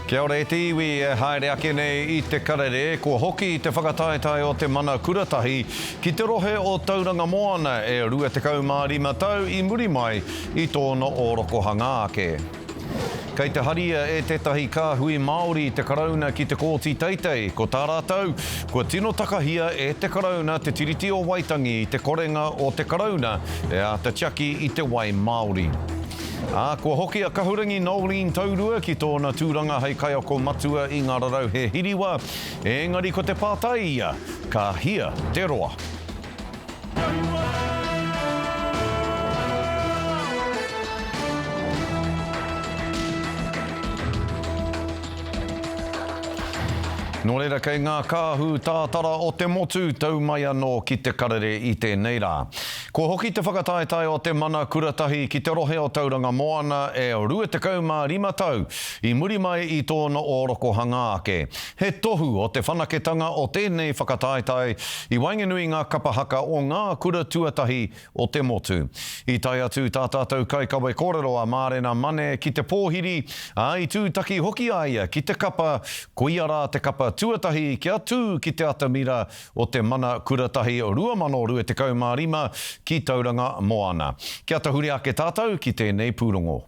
Kia ora e te iwi e haere ake nei I te karere, ko hoki I te whakataetai o te mana kuratahi ki te rohe o Tauranga Moana e 25 tau I muri mai I tōna o rokohanga ake. Kei te haria e tētahi kāhui Māori te karauna ki te kōti teitei, ko tā rātou, kua tino takahia e te karauna te tiriti o Waitangi I te korenga o te karauna e a te tiaki I te wai Māori. Kua hoki a kahurangi Nolene Taurua ki tōna tūranga hei kaiako matua I ngā rarau he hiriwa, engari ko te pātai ia, ka hia te roa. Nō reira kei ngā kāhu tātara o te motu tau mai anō ki te karere I tēnei rā. Ko hoki te whakataetai o te mana kuratahi ki te rohe o Tauranga Moana e 25 tau I muri mai I tōna o rokohanga ake. He tohu o te whanaketanga o tēnei whakataetai I wainganui ngā kapahaka o ngā kura tuatahi o te motu. I tai atu tā tātou kai kawe kōrero a Mārena Mane ki te pōhiri, I tūtaki hoki aia ki te kapa, ko ia rā te kapa tuatahi ki atu ki te atamira o te mana kuratahi 2025 ki Tauranga Moana. Kia tahuri ake tātou ki tēnei pūrongo.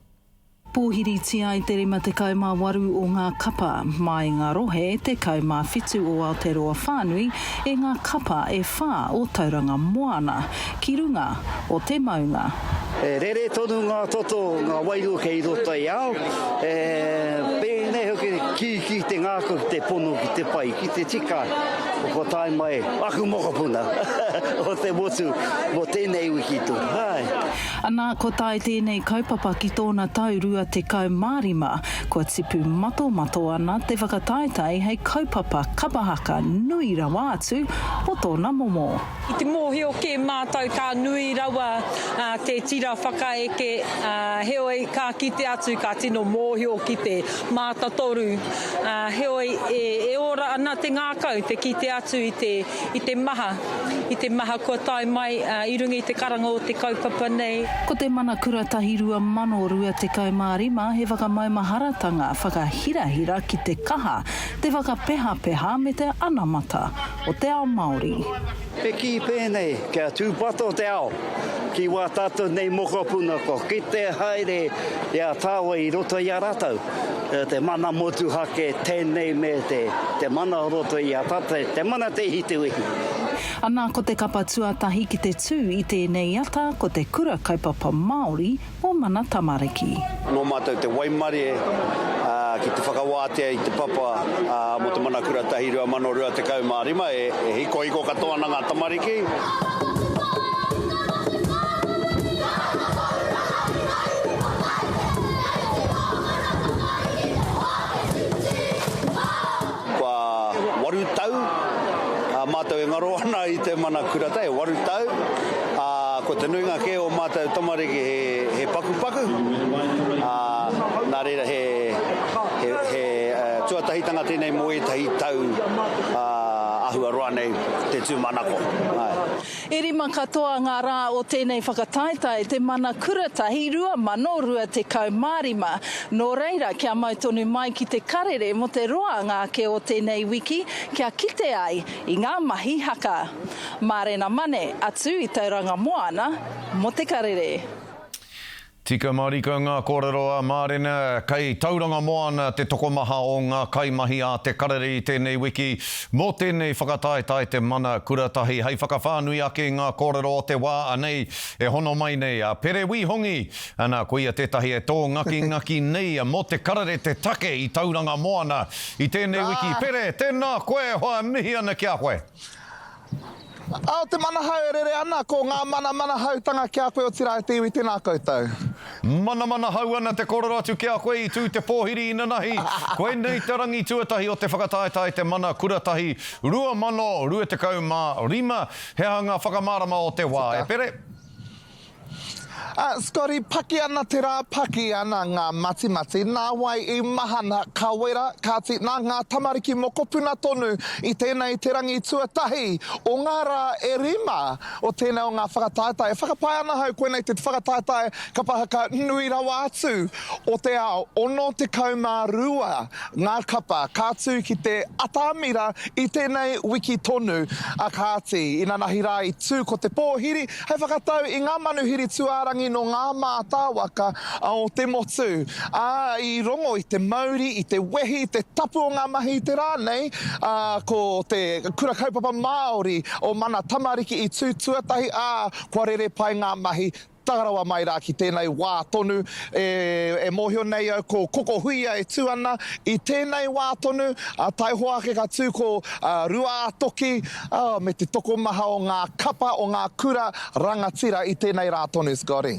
Pōhiri tia I te rima te kaumā-waru o ngā kapa, mai ngā rohe te kaumā-whitu o Aotearoa Whānui e ngā kapa e whā o Tauranga Moana, ki runga o te maunga. Rere tonu ngā toto, ngā wairu kei roto I ao, pēnei hoki ki te ngāko, ki te pono, ki te pai, ki te tika, o ko tai mai, aku mokapuna, o te motu, mo tēnei wikitu. Anā ko tai tēnei kaupapa ki tōna taurua te kaumārima, kua tipu mato ana te whakataetai hei kaupapa kapahaka nui rawa atu o tōna momo. I te mōhio ke mātou ka nui rawa te tira whakaeke, heoi ka kite atu ka tino mōhio ki te mātatoru. Heoi e ora ana te ngākau te kite atu I te maha kua tai mai I runga I te karanga o te kaupapa nei. Ko te mana kuratahi 2000 te kaumārima he whakamaumaharatanga whakahirahira ki te kaha, te whakapeha me te anamata o te ao Māori. Peki pēnei, kia tūpato te ao, ki wā tātou nei mokapuna ko, ki te haere ia tāua I roto I a rātou. Te mana motu hake tēnei me te mana roto I a tātou, te mana te hituihi. Anā ko te kapa tuatahi ki te tū I tēnei ata ko te kura kaupapa Māori o mana tamariki. Nō mātou te waimare ki te whakawātea I te papa mo te mana kuratahi 2000 te kaumārima e hiko katoa na ngā tamariki. Kua waru tau, mātou e ngaro ana I te mana kuratahi, waru tau. Ko te nuinga ke o mātou tamariki he pakupaku. Nā reira he tuatahitanga tēnei mo etahi tau ahua roa nei te tūmanako. E rima katoa ngā rā o tēnei whakataetai te mana kuratahi 2000 te kaumārima. Nō reira kia mautonu mai ki te karere mo te roa ngā ke o tēnei wiki kia kite ai I ngā mahi haka. Mārena Mane atu I Tauranga Moana mo te karere. Tika marika ngā kōrero a Mārena, kei Tauranga Moana te tokomaha o ngā kaimahi a te karere I tēnei wiki, mō tēnei whakataetai te mana kuratahi, hei whakawhānui ake ngā kōrero o te wā anei, e hono mai nei a pere wihongi, ana koia tētahi e tō ngaki nei mō te karere te take I Tauranga Moana, I tēnei wiki, pere, tēnā koe hoa mihi ana kia koe. Ao te manahau e rere ana ko ngā manahau tanga kia koe o tira e te iwi tēnā koutou. Mana hau ana te kōrero atu kia koe I tū te pōhiri I nanahi. Koe nei te rangi tuatahi o te whakataetai te mana kuratahi 2025. He hanga whakamārama o te wā. E pere? Scotty, paki ana te rā, paki ana ngā mati, nā wai I mahana ka wera, kāti nā ngā tamariki mokopuna tonu I tēnei te rangi tuatahi o ngā rā e rima o tēnei o ngā whakataetae. Whakapai ana hau koe nei te whakataetae ka pahaka nui rawa atu o te ao, ono te kaumārua ngā kapa kātū ki te atamira I tēnei wiki tonu a kāti. Ina nahi rā I tū ko te pōhiri, hei whakatau I ngā manuhiri tuarangi no ngā mātāwaka o te motu. I rongo I te mauri, I te wehi, I te tapu o ngā mahi I te rānei, ko te kura kaupapa Māori o mana tamariki I tū tuatahi, kua rere pai ngā mahi tagarawa mai rā ki tēnei wā tonu e mōhio nei au ko koko huia e tū ana I tēnei wā tonu tai hoake ka tū ko rua toki me te toko maha o ngā kapa o ngā kura rangatira I tēnei rā tonu, Scotty.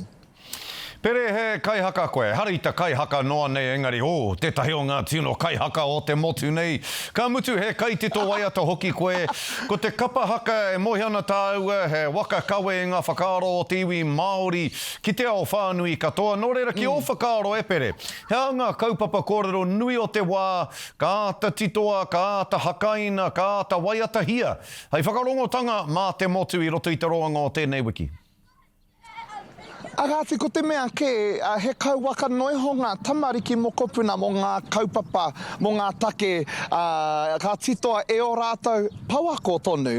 Pere he kaihaka koe, harita kaihaka noa nei engari, tētahi o ngā tino kaihaka o te motu nei. Ka mutu he kaitito waiata hoki koe, ko te kapa haka e mohi ana tāua, he waka kawe ngā whakaaro o te iwi Māori, ki te ao whānui katoa, nō reira ki o whakaaro e pere. He ngā kaupapa kōrero nui o te wā, ka ata titoa, ka ata hakaina, ka ata waiata hia. Hei whakarongotanga mā te motu I roto I te roanga o tēnei wiki. Agāti, ko te mea ke, he kauwaka noihonga tamariki mokopuna mo ngā kaupapa, mo ngā take, ka titoa e o rātou pauako tonu.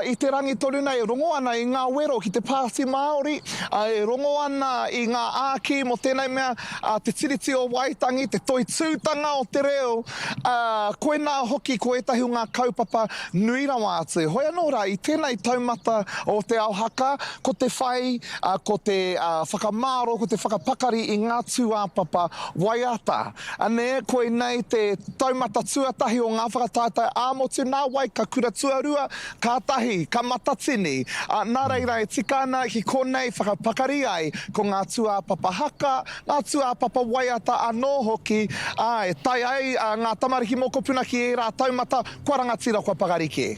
I te rangi tonu nei, rongo ana I ngā wero ki te Pāti Māori, e rongo ana I ngā āki mo tēnei mea, te tiriti o Waitangi, te toi tūtanga o te reo, koe nā hoki ko etahi o ngā kaupapa nui rawa atu. Hoi anō rā, I tēnei taumata o te ao haka, ko te whai, ko te whakamāro, ko te whakapakari I ngā tuāpapa waiata. Ane, koe nei te taumata tuatahi o ngā whakataetae āmotu, nā wai ka kura tuarua, ka tahi, ka matatini. Nā reira e tikana ki konei whakapakari ai ko ngā tuāpapa haka, ngā tuāpapa waiata anō hoki, e tai ai ngā tamariki mokopuna ki e rā taumata, kua rangatira kua pakariki.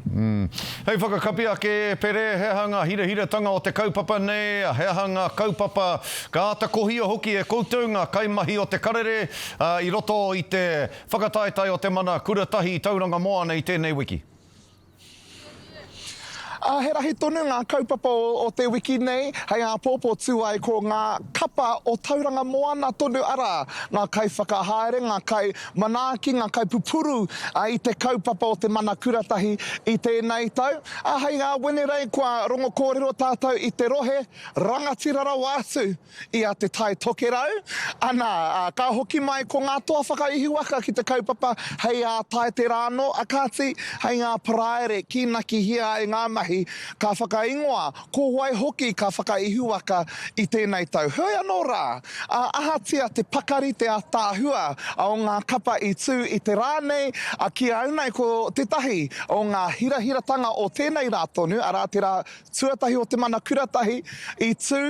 Hei whakakapi ake pere, he hanga hira-hiratanga o te kaupapa nei, he hanga kaupapa ka ata kohia hoki e koutou ngā kaimahi o te karere I roto I te whakataetai o te mana kuratahi tauranga moana I tēnei wiki. He rahi tonu ngā kaupapa o te wiki nei, hei ngā pōpō tū ai ko ngā kapa o tauranga moana tonu ara, ngā kai whakahaere, ngā kai manaki, ngā kai pupuru I te kaupapa o te mana kuratahi I tēnei tau. Hei ngā wenerei kua rongo kōrero tātou I te rohe, rangatira rawa atu I a te tai tokerau. Ana, ka hoki mai ko ngā toa whakaihiwaka ki te kaupapa, hei a tai te rāno, a kāti, hei ngā paraere ki naki hia e ngā mahi, ka whakaingoa, ko wai hoki ka whakaihiwaka I tēnei tau. Hoi anō rā, ahatia te pakari te atāhua o ngā kapa I tū I te rānei, ki aunai ko te tahi o ngā hira-hiratanga o tēnei rā tonu, arā te rā tuatahi o te mana kuratahi I tū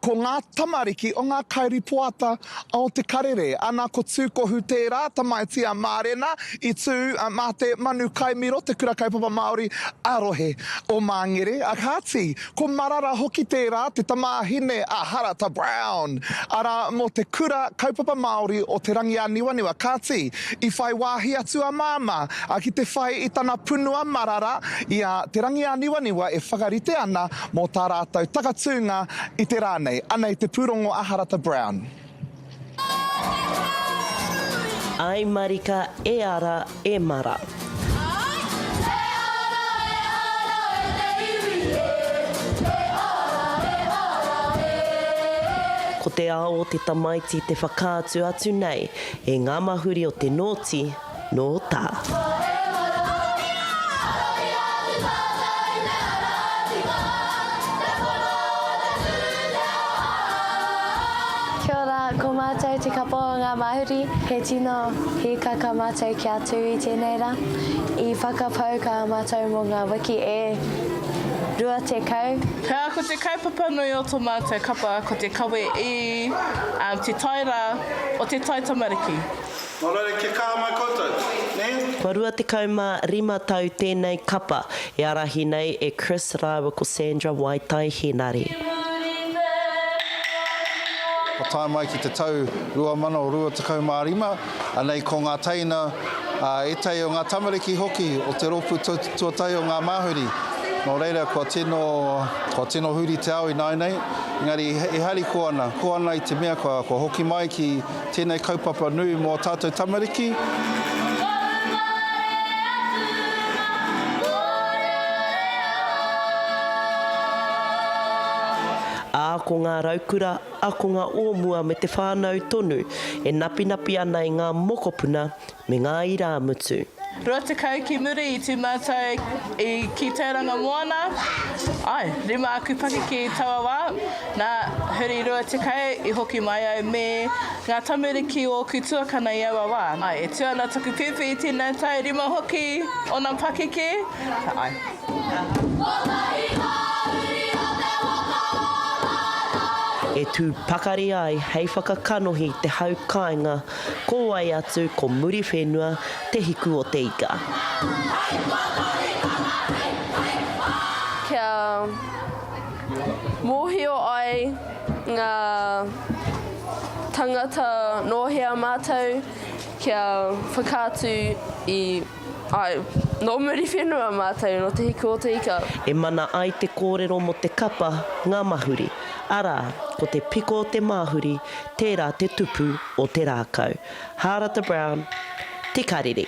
ko ngā tamariki o ngā kairipoata o te karere. Ana ko tūkohu te rā tamaitia mārena I tū mā te manu kaimiro, te kura kaupapa Māori, arohe o Māngere, a kāti, ko marara hoki tērā te tamāhine a Harata Brown. Ara mo te kura kaupapa Māori o te rangi a Niwaniwa, kāti, I whai wāhi atu a māma, ki te whai I tana punua marara, ia te rangi a Niwaniwa e whakarite ana mō tā rātou takatunga I te rānei, ana I te pūrongo a Harata Brown. Ai marika e ara e mara. Ko te ao o te tamaiti te whakaatu atu nei, e ngā mahuri o te nōti, nō tā. Kia ora, ko mātou te kapo o ngā mahuri, he tino hika ka mātou ki atu I tēnei rā. I whakapau ka mātou mō ngā wiki e rua te kau. Pea ko te kaupapa nui o tō mātou kapa, ko te kawe I te taira o te tai tamariki. Morare ke kā mai koutou, ne? Kua rua te kauma 5 tau tēnei kapa, e arahi nei e Chris Rawa ko Sandra Waitai Henare. o tae mai ki te tau 2025, anei ko ngā teina e tei o ngā tamariki hoki o te ropu tuatai o ngā māhuri. Nō reira, kua tino huri te au i nei, engari e hari ko ana i te mea kua hoki mai ki tēnei kaupapa nui mō tātou tamariki. A ko ngā raukura, a ko ngā ōmua me te whānau tonu, e napinapi ana i ngā mokopuna me ngā ira mutu. Rua te kau ki muri i tū mātou ki Tauranga Moana. Ai, rima aku paki ki Tawawa. Nā huri rua te kau i hoki mai au me ngā tamariki o Kutuakana i aua wā. Ai, e tuana taku pipi i tēnei tau rima hoki o nā paki ki. Ai. E tū pakari ai hei whakakanohi te haukainga, ko ai atu ko muri whenua te hiku o te ika. Kia mōhio ai ngā tangata nōhea mātou, kia whakātu i no muri whenua mātou no te hiku o te ika. E mana ai te kōrero mo te kapa ngā mahuri. Ara, ko te piko o te māhuri, tērā te tupu o te rākau. Harata Brown, te karere.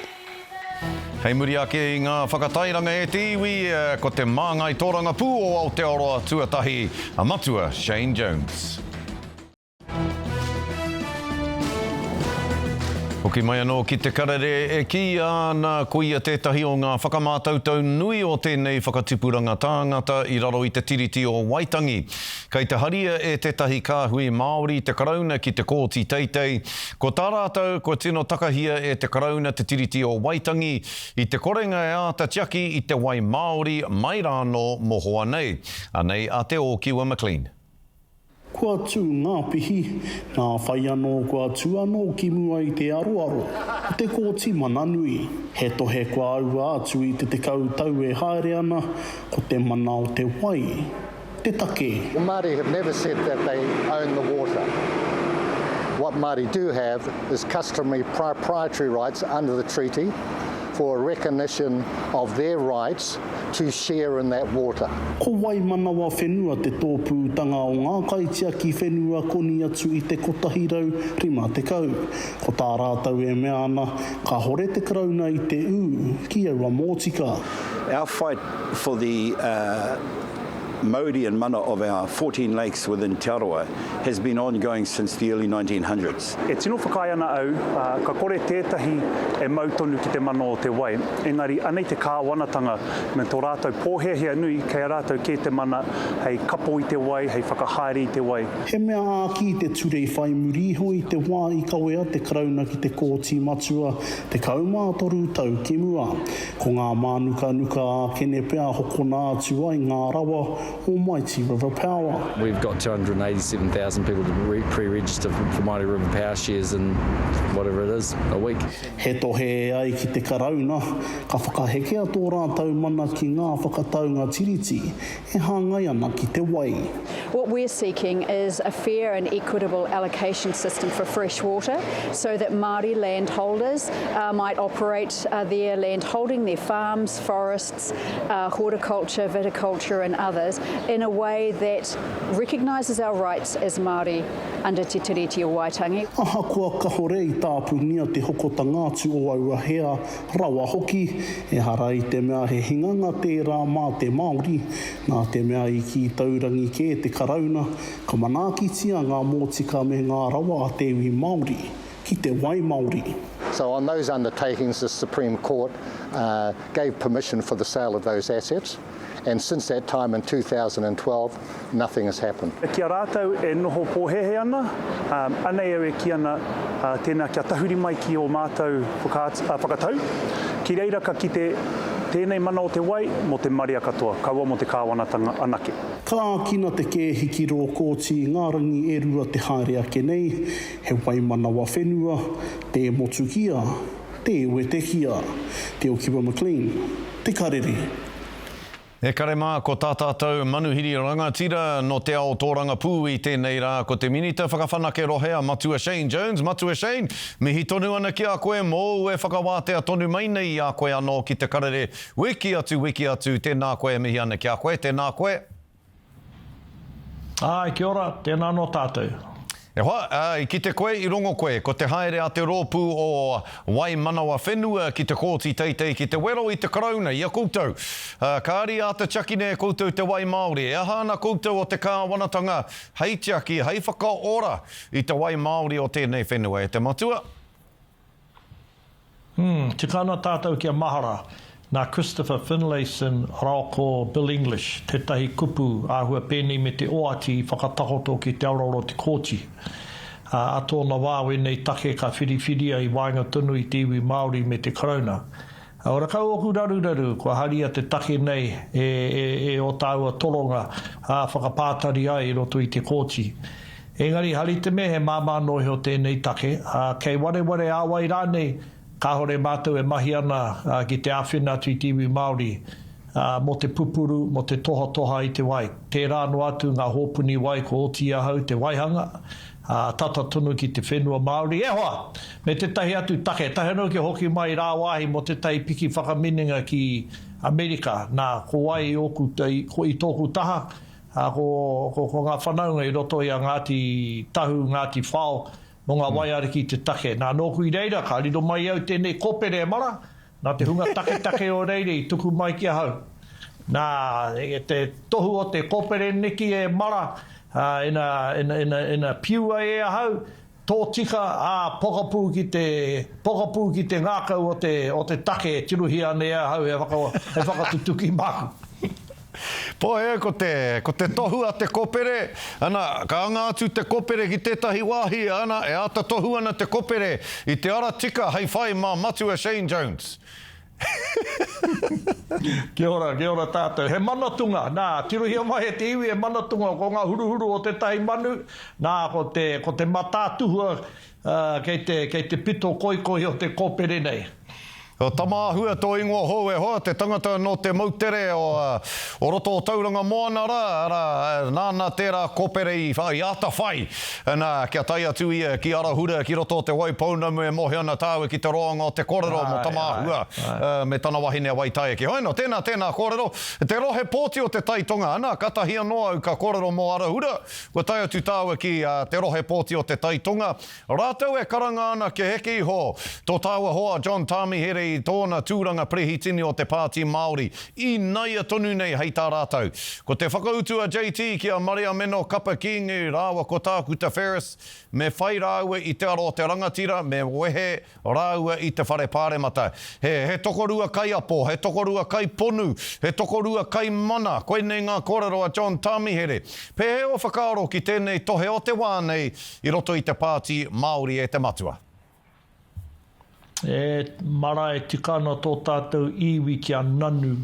Hei muri ake i ngā whakatairanga e te iwi, ko te māngai tōranga pū o Aotearoa tuatahi, a matua Shane Jones. Hoki mai anō ki te karere e ki ana koia tētahi o ngā whakamātautau nui o tēnei whakatipuranga tāngata i raro i te tiriti o Waitangi. Kei te haria e tētahi kāhui Māori te karauna ki te kōti teitei. Ko tā rātou, ko tino takahia e te karauna te tiriti o Waitangi i te korenga e āta tiaki i te wai Māori mai rāno mohoa nei. Anei a te o Kiwa McLean. Kua tū ngā pihi, ngā whai anō kua tū anō ki mua i te aroaro. O te kōti mananui, he tohe kua aua atu i te kau tau e haere ana, ko te mana o te wai, te take. The Māori have never said that they own the water. What Māori do have is customary proprietary rights under the treaty for a recognition of their rights to share in that water. Ko wai manawa whenua te tōpūtanga o ngā kaitia ki whenua koni atu i te kotahirau rima te kau. Ko tā rātau e mea ana, ka hore te karauna i te ū, ki aua mōtika. Our fight for the Māori and mana of our 14 lakes within Te Aroa has been ongoing since the early 1900s. E tino whakai ana au, ka kore tētahi e mautonu ki te mana o te wai. Engari, anei te kāwanatanga me tō rātou pōhehea nui, kei rātou ke te mana, hei kapo i te wai, hei whakahaere i te wai. He mea āki te ture i whai muriho i te wā i kawea te karauna ki te kōti matua, te kaumātoru tau ki mua. Ko ngā mānuka kene pēr hokona atu ai ngā rawa, Almighty River Power. We've got 287,000 people to pre-register for Māori River Power shares in whatever it is, a week. He tohe ai ki te karauna, ka whakahekea tō rātau mana ki ngā whakataunga tiriti, e hāngai ana ki te wai. What we're seeking is a fair and equitable allocation system for fresh water so that Māori landholders might operate their land holding, their farms, forests, horticulture, viticulture and others in a way that recognises our rights as Māori under Te Tiriti o Waitangi. Aha kua kahore i tāpunia te hoko tangātu o aua hea rawa hoki, e hara i te mea he hinganga tērā mā te Māori, nā te mea i ki taurangi ke te karauna, ka manakitia ngā mōtika me ngā rawa a te iwi Māori, ki te wai Māori. So on those undertakings, the Supreme Court gave permission for the sale of those assets. And since that time in 2012, nothing has happened. Kia rātou e noho pōhehe ana, anei au e ki ana tēnā kia tahuri mai ki o mātou whakatau. Ki reira ka ki tēnei mana o te wai mo te maria katoa, kaua mo te kāwanatanga anake. Ka kina te ke hikiro kōti ngā rangi e rua te haere ake nei, he wai manawa whenua, te motukia, te wetekia, te o Kiwa McLean, te karere. E kare mā, ko tā tātou manuhiri rangatira no te ao tōranga pū I tēnei rā, ko te minita whakawhanake rohea Matua Shane Jones. Matua Shane, mihi tonu ana ki a koe, mō e whakawātea tonu mai nei a koe anō ki te karere. Wiki atu, tēnā koe mihi ana ki a koe, tēnā koe. Ai, kia ora, tēnā no tātou. E hoa, I ki te koe, I rongo koe, ko te haere a te rōpū o Waimanawa whenua ki te kōti teitei, ki te wero I te karauna, ia koutou. Kāri a te chakine e koutou te wai Māori, e hana koutou o te kāwanatanga, hei tiaki, hei whakaora I te wai Māori o tēnei whenua, e te matua? Te kāna tātou kia mahara. Nā Christopher Finlayson, rao ko Bill English, tētahi kupu āhua pēnei me te oati whakatakoto ki te aurora te kōti. A tōna wāwe nei take ka whiriwhiria I wainga tunu I te iwi Māori me te karauna. Ora kau oku raru, kua haria te take nei e o tāua toronga whakapātari ai roto I te kōti. Engari, hari te me he māmā noi ho tēnei take, kei ware āwai rānei, ka hore mātou e mahi ana ki te āwhina atu I te iwi Māori mo te pupuru, mo te toha I te wai. Tērā no atu ngā hōpuni wai ko oti ahau te waihanga, tata tunu ki te whenua Māori. E hoa, me te tahi atu take, tahi anō ki hoki mai rā wahi mo te tahi piki whakamininga ki Amerika, nā ko wai I tōku taha, ko ngā whanaunga I roto I a ngāti tahu, ngāti whao, mo ngā waiare ki te take. Nā nōku I reira, ka riro mai au tēnei kōpere e mara, nā te hunga take o reire I tuku mai ki ahau. Nā te tohu o te kōpere neki e mara, ina piua e ahau, tō tika pokapū ki te ngākau o te take, tiruhi ane e ahau, e whakatutuki māku. Poe, ko te tohu a te kopere, ana, ka anga atu te kopere ki tētahi wāhi, ana, e ata tohu ana te kopere I te ara tika, hei whai mā Matua Shane Jones. Kia ora tātou. He manatunga, nā, tiruhia mai e te iwi e manatunga, ko ngā huruhuru o te tahi manu, nā, ko te matātuhua kei te pito koikoi o te kopere nei. O tamāhua tō ingoa hou e hoa, te tangata no te mautere o roto o tauranga moana ara nāna tērā kōpere I ata whai. Kia tai atu ia ki Arahura, ki roto o te wai paunamu e mohe ana tāua ki te roanga o te korero mo tamāhua me tana wahine a waitai ki. Hoino, tēnā korero. Te rohe pōti o te taitonga, ana, katahia noa au ka korero mo Arahura. Kua tai atu tāua ki te rohe pōti o te taitonga. Rātou e karanga ana ke heke iho. Tō tāua hoa John Tamihere I tōna tūranga prehitini o te pāti Māori. I naia tonu nei hei tā rātou. Ko te whakautua JT ki a Maria Meno Kapa Kingu, rāua ko tāku te Ferris, me whai rāua I te aro te rangatira, me wehe rāua I te whare pāremata. He tokorua kai apo, he tokorua kai ponu, he tokorua kai mana, koe nei ngā kōrero a John Tamihere. Pe he o whakaaro ki tēnei tohe o te wānei I roto I te pāti Māori e te matua. E mara e tikana tō tātou iwi kia nanu.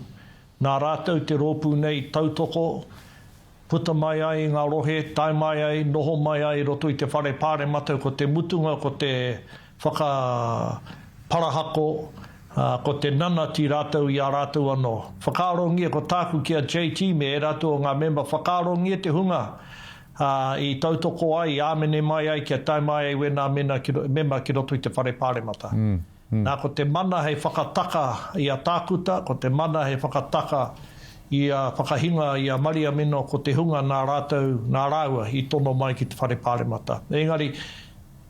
Nā rātou te rōpū nei tautoko, puta mai ai ngā rohe, tai mai ai, noho mai ai, roto I te whare pāre matau, ko te mutunga, ko te whakaparahako, ko te nanati rātou I a rātou anō. Whakaarongia ko tāku kia JT me e rātou ngā memba, whakaarongia te hunga. I tautoko ai, I āmene mai ai, kia tai mai ai, wena memba ki roto I te whare pāremata. Nā ko te mana hei whakataka I a tākuta, ko te mana hei whakataka I a whakahinga I a Maria Mino, ko te hunga nā rātou, nā rāua I tono mai ki te whare pāremata. Engari,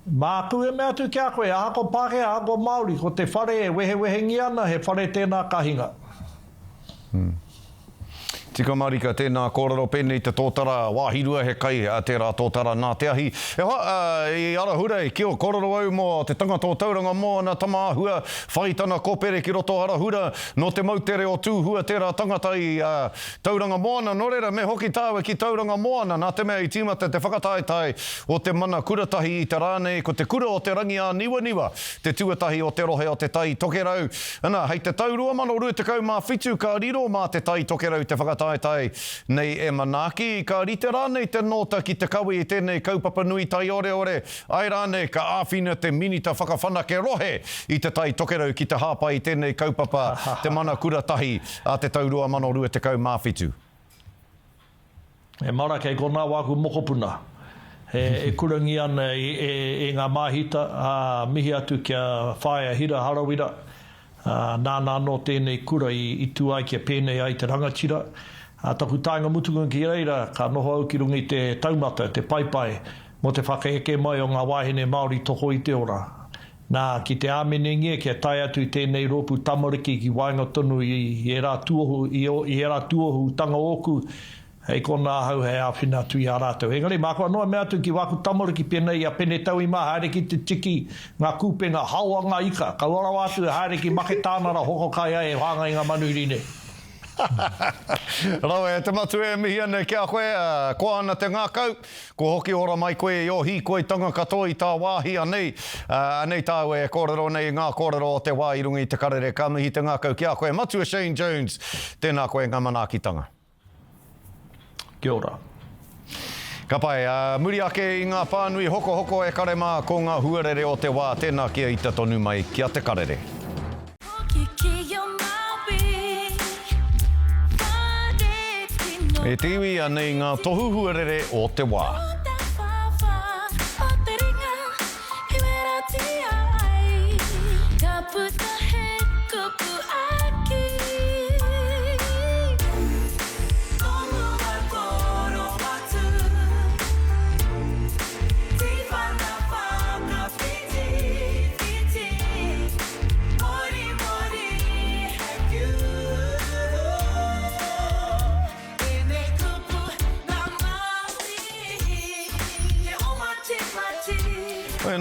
māku e mea tu kia koe, ahako Pākehā, ahako Māori, ko te whare e wehe ana, he whare tēnā kahinga. Tika marika tēnā kōrero pēnei te tōtara wāhirua he kai tērā tōtara nā te ahi. E hoa, I Arahura, ki o kōrero au mo te tangata o tauranga moana tamāhua, whaitana kōpere ki roto Arahura, no te mautere o tūhua tērā tangata I tauranga moana. No reira, me hoki tāua ki tauranga moana, nā te mea I tīmata te whakataetai o te mana kuratahi I te rānei, ko te kura o te rangi a niwa, te tuatahi o te rohe o te tai tokerau. Ana, hei te taurua mano rua te kau mā whitu, ka riro mā te tai tokerau te whakataetai. whakataetai nei e manaki. Ka rite rānei te nota ki te kawi i tēnei kaupapa nui tai ore. Ai rānei ka āwhina te minita whakawhanake rohe i te tai tokerau ki te hāpai i tēnei kaupapa te mana kuratahi a te taurua mano rua te kau māwhitu. E mara kei kona wāku mokopuna. E kurangi ana e ngā mahita, mihi atu kia whaia hira harawira, nā no tēnei kura i tuai kia pēnei ai te rangatira. Taku tāinga mutunga ki reira, ka noho au ki rungi te taumata, te paipai, mo te whakaeke mai o ngā wāhine Māori toko i te ora. Nā ki te āmenengia kia tai atu i tēnei rōpu tamariki ki wainga tonu i era tuohu tanga oku, hei kona hau hei āwhina atu i a rātou. Engari, mākua noa mea atu ki waku tamariki pēnei a pene tau i maha, haere ki te tiki, ngā kūpenga, haua ngā ika, ka ora wātu, haere ki make tānara hoko kai ai, hanga i ngā manurine. Rawe, te matu e mihi ane kia koe, ko ana te ngākau, ko hoki ora mai koe i o hi koe tanga katoa i tā wāhi anei, anei tāu e kōrero nei ngā kōrero o te wā i rungi i te karere, ka mihi te ngākau kia koe, matu e Shane Jones, tēnā koe ngā manākitanga. Kia ora. Ka pai, muri ake i ngā pānui hoko e karema ko ngā huarere o te wā, tēnā kia i te tonu mai, kia te karere. E te iwi anei ngā tohu huarere o te wā.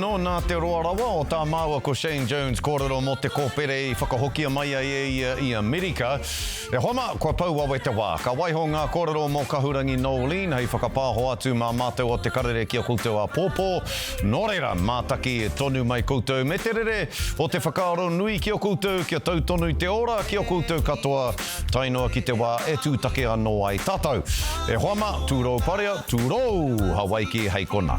No, nā te roa rawa o tā māua ko Shane Jones kōrero mo te kōpere i whakahokia mai i Amerika. E homa, kua pau awe te wā. Ka waiho ngā kōrero mo kahurangi Nolene, hei whakapāho atu mā mātou o te karere ki a koutou a pōpō. Nō reira, mātaki e tonu mai koutou me te rere o te whakaaro nui ki o koutou, kia tau tonu te ora ki o koutou katoa, tainoa ki te wā e tūtake anō ai tātou. E homa, tūrou parea, tūrou, Hawaii ki hei kona.